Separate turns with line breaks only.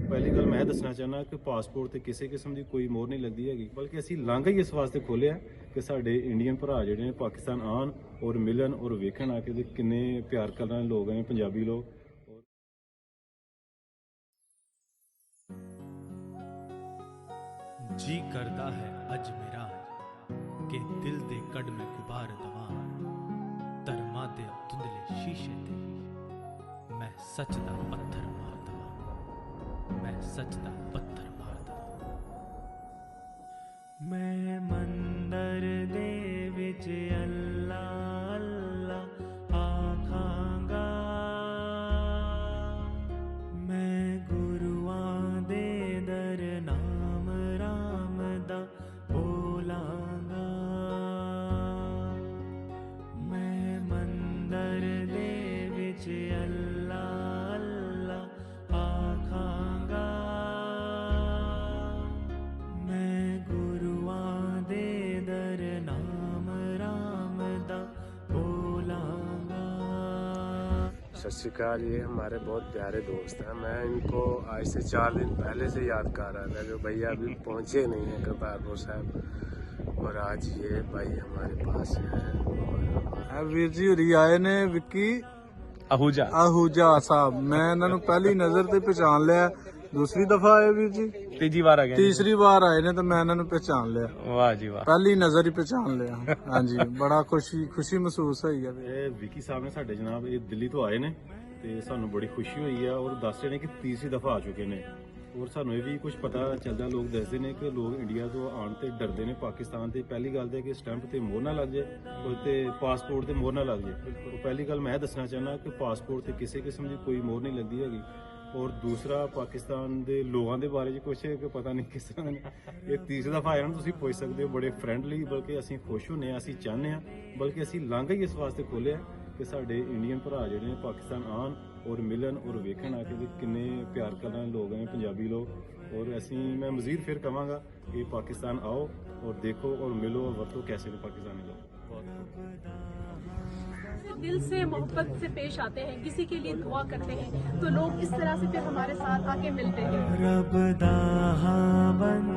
पहली गल मैं दसना चाहना कि पासपोर्ट ते किसी किस्म की कोई मोहर नहीं लगती हैगी, बल्कि असी लांघा ही इस वास्ते खोलिया कि साडे इंडियन भरा जिहड़े ने पाकिस्तान आन और मिलन और वेखण आके किन्ने प्यार करने वाले लोग हैं पंजाबी लोग।
जी करदा है अज मेरा के दिल दे कड़ में गुबार दवा धर्मा दे धुंधले शीशे ते मैं सच दा पत्थर मार दवा, मैं सच दा पत्थर मार दवा। मैं मंदर दे विच अल्लाह अल्लाह आखांगा, मैं गुरुआं दे दर नाम राम दा बोलांगा। मैं मंदर दे विच अल्लाह अल्लाह आखांगा, मैं गुरुआं दे दर नाम राम दा बोलांगा।
सत श्री अकाल। ये हमारे बहुत प्यारे दोस्त हैं। मैं इनको आज से 4 दिन पहले से याद कर रहा था कि भैया अभी पहुंचे नहीं हैं करतारपुर साहब, और आज ये भाई हमारे पास है।
वीर जी होरी आए ने विक्की
आहूजा
आहूजा साहब, मैं इन्हों पहली नजर ते पहचान लिया। दूसरी दफा आए वीर जी,
तीजी बार आ गए,
तीसरी बार आए ने तो मैं इन्हों पहचान लिया।
वाह जी वाह,
पहली नजर ही पहचान लिया। हाँ जी, बड़ा खुशी महसूस हुई है।
ਇਹ ਵਿੱਕੀ ਸਾਹਿਬ ਨੇ ਸਾਡੇ ਜਨਾਬ ਇਹ ਦਿੱਲੀ ਤੋਂ ਆਏ ਨੇ ਤੇ ਸਾਨੂੰ ਬੜੀ ਖੁਸ਼ੀ ਹੋਈ ਆ, ਔਰ ਦੱਸ ਰਹੇ ਨੇ ਕਿ ਤੀਸਰੀ ਦਫਾ ਆ ਚੁੱਕੇ ਨੇ। ਔਰ ਸਾਨੂੰ ਇਹ ਵੀ ਕੁਝ ਪਤਾ ਚੱਲਦਾ, ਲੋਕ ਦੱਸਦੇ ਨੇ ਕਿ ਲੋਕ ਇੰਡੀਆ ਤੋਂ ਆਉਣ ਤੇ ਡਰਦੇ ਨੇ ਪਾਕਿਸਤਾਨ ਤੇ। ਪਹਿਲੀ ਗੱਲ ਤੇ ਕਿ ਸਟੈਂਪ ਤੇ ਮੋਹਰ ਨਾ ਲੱਗ ਜਾਏ, ਉਹ ਤੇ ਪਾਸਪੋਰਟ ਤੇ ਮੋਹਰ ਨਾ ਲੱਗ ਜਾਏ। ਉਹ ਪਹਿਲੀ ਗੱਲ ਮੈਂ ਦੱਸਣਾ ਚਾਹੁੰਦਾ ਕਿ ਪਾਸਪੋਰਟ ਤੇ ਕਿਸੇ ਕਿਸਮ ਦੀ ਕੋਈ ਮੋਹਰ ਨਹੀਂ ਲੱਗਦੀ ਹੈਗੀ। ਔਰ ਦੂਸਰਾ ਪਾਕਿਸਤਾਨ ਦੇ ਲੋਕਾਂ ਦੇ ਬਾਰੇ 'ਚ ਕੁਛ ਕਿ ਪਤਾ ਨਹੀਂ ਕਿਸ ਤਰ੍ਹਾਂ ਨੇ। ਇਹ ਤੀਸਰੀ ਦਫਾ ਆਇਆ ਨਾ, ਤੁਸੀਂ ਪੁੱਛ ਸਕਦੇ ਹੋ, ਬੜੇ ਫਰੈਂਡਲੀ, ਬਲਕਿ ਅਸੀਂ ਖੁਸ਼ ਹੁੰਦੇ ਹਾਂ, ਅਸੀਂ ਚਾਹੁੰਦੇ ਹਾਂ, ਬਲਕਿ ਅਸੀਂ ਲਾਂਘਾ ਹੀ ਇਸ ਵਾਸਤੇ ਖੋਲਿਆ ਕਿ ਸਾਡੇ ਇੰਡੀਅਨ ਭਰਾ ਜਿਹੜੇ ਨੇ ਪਾਕਿਸਤਾਨ ਆਉਣ और मिलन और वेखण आके किन्ने प्यार करने वाले लोग हैं पंजाबी लोग। और ऐसी मैं मजीद फिर कहांगा कि पाकिस्तान आओ और देखो और मिलो और वरतो कैसे ने पाकिस्तानी लोग।
दिल से मोहब्बत से पेश आते हैं, किसी के लिए दुआ करते हैं, तो लोग इस तरह से फिर हमारे साथ आके मिलते हैं।
रब दा बंदा